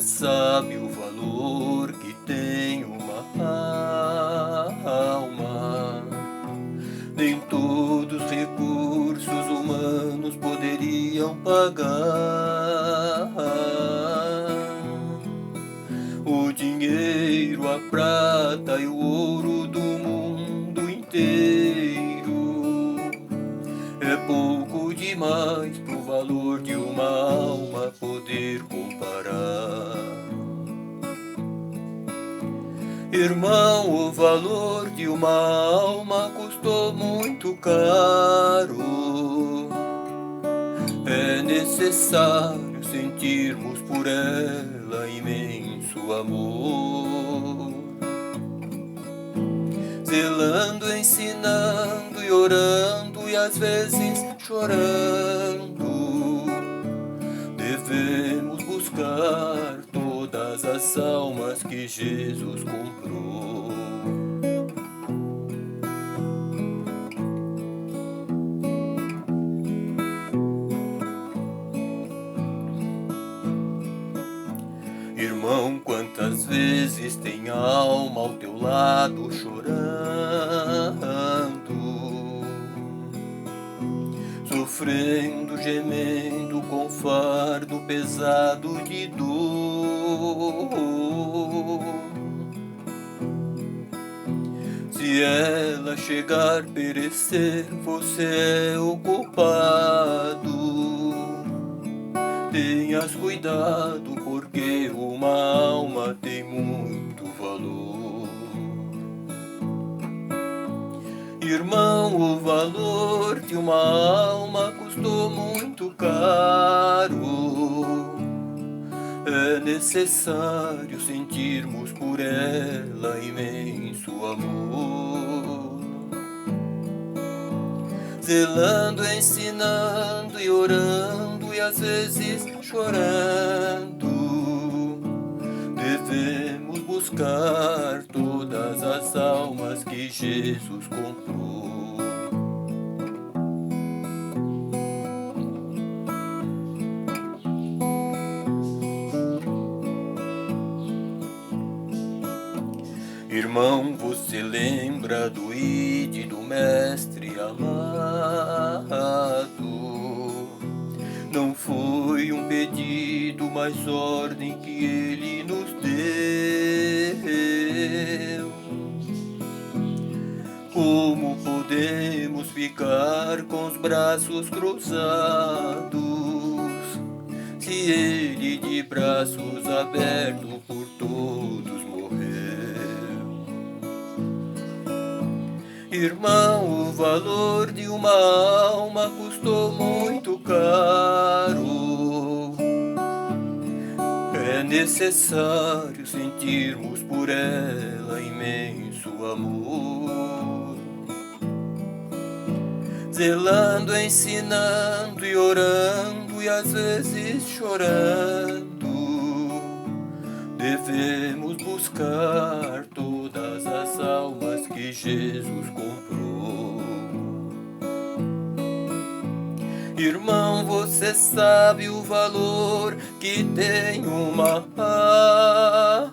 sabe o valor que tem uma alma. Nem todos os recursos humanos poderiam pagar o dinheiro, a prata e o ouro do mundo inteiro. É pouco demais pro valor de uma alma poder comparar. Irmão, o valor de uma alma custou muito caro. É necessário sentirmos por ela imenso amor, zelando, ensinando e orando e às vezes chorando. Devemos buscar todas as almas que Jesus comprou. Irmão, quantas vezes tem alma ao teu lado chorando, sofrendo, gemendo com fardo pesado de dor. Se ela chegar a perecer, você é o culpado. Tenhas cuidado, porque uma alma tem muito valor. Irmão, o valor de uma alma custou muito caro. É necessário sentirmos por ela imenso amor, zelando, ensinando e orando e às vezes chorando. Devemos buscar todas as almas que Jesus comprou. Irmão, você lembra do ID do Mestre amado? Não foi um pedido, mas ordem que ele nos deu. Como podemos ficar com os braços cruzados, se ele de braços abertos por todos morreu? Irmão, o valor de uma alma custou muito caro. É necessário sentirmos por ela imenso amor, zelando, ensinando e orando e às vezes chorando. Devemos buscar todas as almas que Jesus comprou. Irmão, você sabe o valor que tem uma alma.